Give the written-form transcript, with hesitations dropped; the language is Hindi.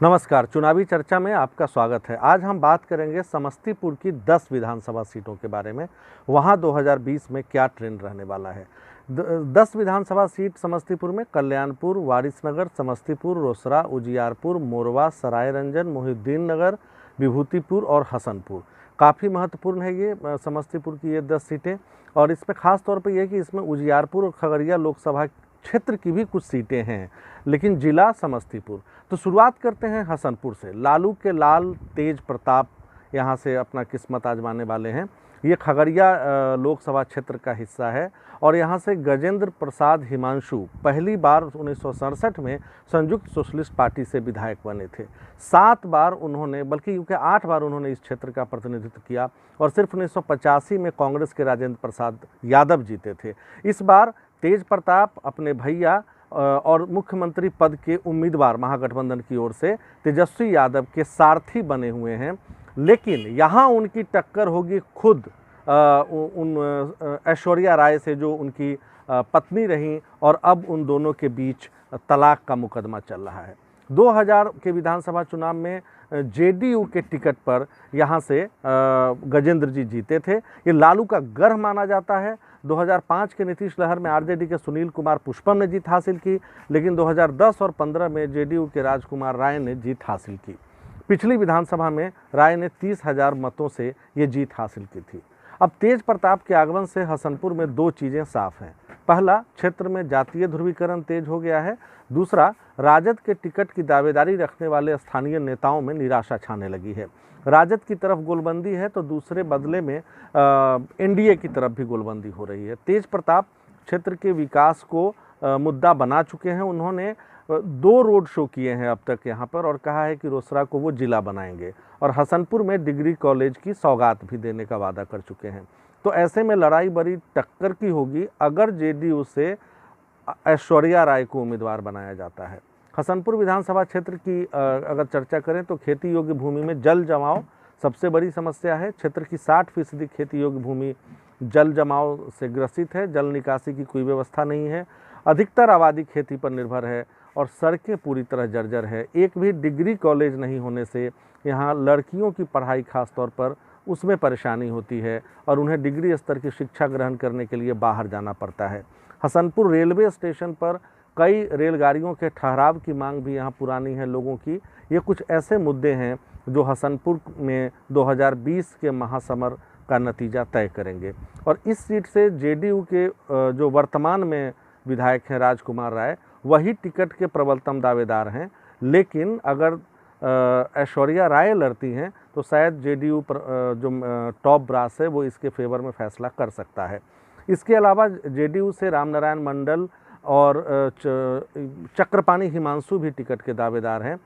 नमस्कार, चुनावी चर्चा में आपका स्वागत है। आज हम बात करेंगे समस्तीपुर की 10 विधानसभा सीटों के बारे में। वहाँ 2020 में क्या ट्रेंड रहने वाला है। 10 विधानसभा सीट समस्तीपुर में कल्याणपुर, वारिसनगर, समस्तीपुर, रोसड़ा, उजियारपुर, मोरवा, सरायरंजन, मोहिउद्दीन नगर, विभूतिपुर और हसनपुर। काफ़ी महत्वपूर्ण है ये समस्तीपुर की ये 10 सीटें। और इसमें ख़ास तौर पे ये कि इसमें उजियारपुर और खगड़िया लोकसभा क्षेत्र की भी कुछ सीटें हैं, लेकिन जिला समस्तीपुर। तो शुरुआत करते हैं हसनपुर से। लालू के लाल तेज प्रताप यहाँ से अपना किस्मत आजमाने वाले हैं। ये खगड़िया लोकसभा क्षेत्र का हिस्सा है और यहाँ से गजेंद्र प्रसाद हिमांशु पहली बार 1967 में संयुक्त सोशलिस्ट पार्टी से विधायक बने थे। 7 बार उन्होंने, बल्कि क्योंकि 8 बार उन्होंने इस क्षेत्र का प्रतिनिधित्व किया और सिर्फ 1985 में कांग्रेस के राजेंद्र प्रसाद यादव जीते थे। इस बार तेज प्रताप अपने भैया और मुख्यमंत्री पद के उम्मीदवार महागठबंधन की ओर से तेजस्वी यादव के सारथी बने हुए हैं। लेकिन यहाँ उनकी टक्कर होगी खुद उन ऐश्वर्या राय से, जो उनकी पत्नी रहीं और अब उन दोनों के बीच तलाक का मुकदमा चल रहा है। 2000 के विधानसभा चुनाव में जेडीयू के टिकट पर यहाँ से गजेंद्र जी जीते थे। ये लालू का गढ़ माना जाता है। 2005 के नीतीश लहर में आरजेडी के सुनील कुमार पुष्पम ने जीत हासिल की, लेकिन 2010 और 15 में जेडीयू के राजकुमार राय ने जीत हासिल की। पिछली विधानसभा में राय ने 30,000 मतों से ये जीत हासिल की थी। अब तेज प्रताप के आगमन से हसनपुर में 2 चीज़ें साफ हैं। पहला, क्षेत्र में जातीय ध्रुवीकरण तेज हो गया है। दूसरा, राजद के टिकट की दावेदारी रखने वाले स्थानीय नेताओं में निराशा छाने लगी है। राजद की तरफ गोलबंदी है तो दूसरे बदले में एनडीए की तरफ भी गोलबंदी हो रही है। तेज प्रताप क्षेत्र के विकास को मुद्दा बना चुके हैं। उन्होंने 2 रोड शो किए हैं अब तक यहाँ पर और कहा है कि रोसड़ा को वो जिला बनाएंगे और हसनपुर में डिग्री कॉलेज की सौगात भी देने का वादा कर चुके हैं। तो ऐसे में लड़ाई बड़ी टक्कर की होगी अगर जेडीयू से ऐश्वर्या राय को उम्मीदवार बनाया जाता है। हसनपुर विधानसभा क्षेत्र की अगर चर्चा करें तो खेती योग्य भूमि में जल जमाव सबसे बड़ी समस्या है। क्षेत्र की 60% खेती योग्य भूमि जल जमाव से ग्रसित है। जल निकासी की कोई व्यवस्था नहीं है। अधिकतर आबादी खेती पर निर्भर है और सड़कें पूरी तरह जर्जर है। एक भी डिग्री कॉलेज नहीं होने से यहाँ लड़कियों की पढ़ाई खास तौर पर उसमें परेशानी होती है और उन्हें डिग्री स्तर की शिक्षा ग्रहण करने के लिए बाहर जाना पड़ता है। हसनपुर रेलवे स्टेशन पर कई रेलगाड़ियों के ठहराव की मांग भी यहाँ पुरानी है लोगों की। ये कुछ ऐसे मुद्दे हैं जो हसनपुर में 2020 के महासमर का नतीजा तय करेंगे। और इस सीट से जेडीयू के जो वर्तमान में विधायक हैं राजकुमार राय, वही टिकट के प्रबलतम दावेदार हैं। लेकिन अगर ऐश्वर्या राय लड़ती हैं तो शायद जेडीयू जो टॉप ब्रास है वो इसके फेवर में फैसला कर सकता है। इसके अलावा जेडीयू से रामनारायण मंडल और चक्रपाणी हिमांशु भी टिकट के दावेदार हैं।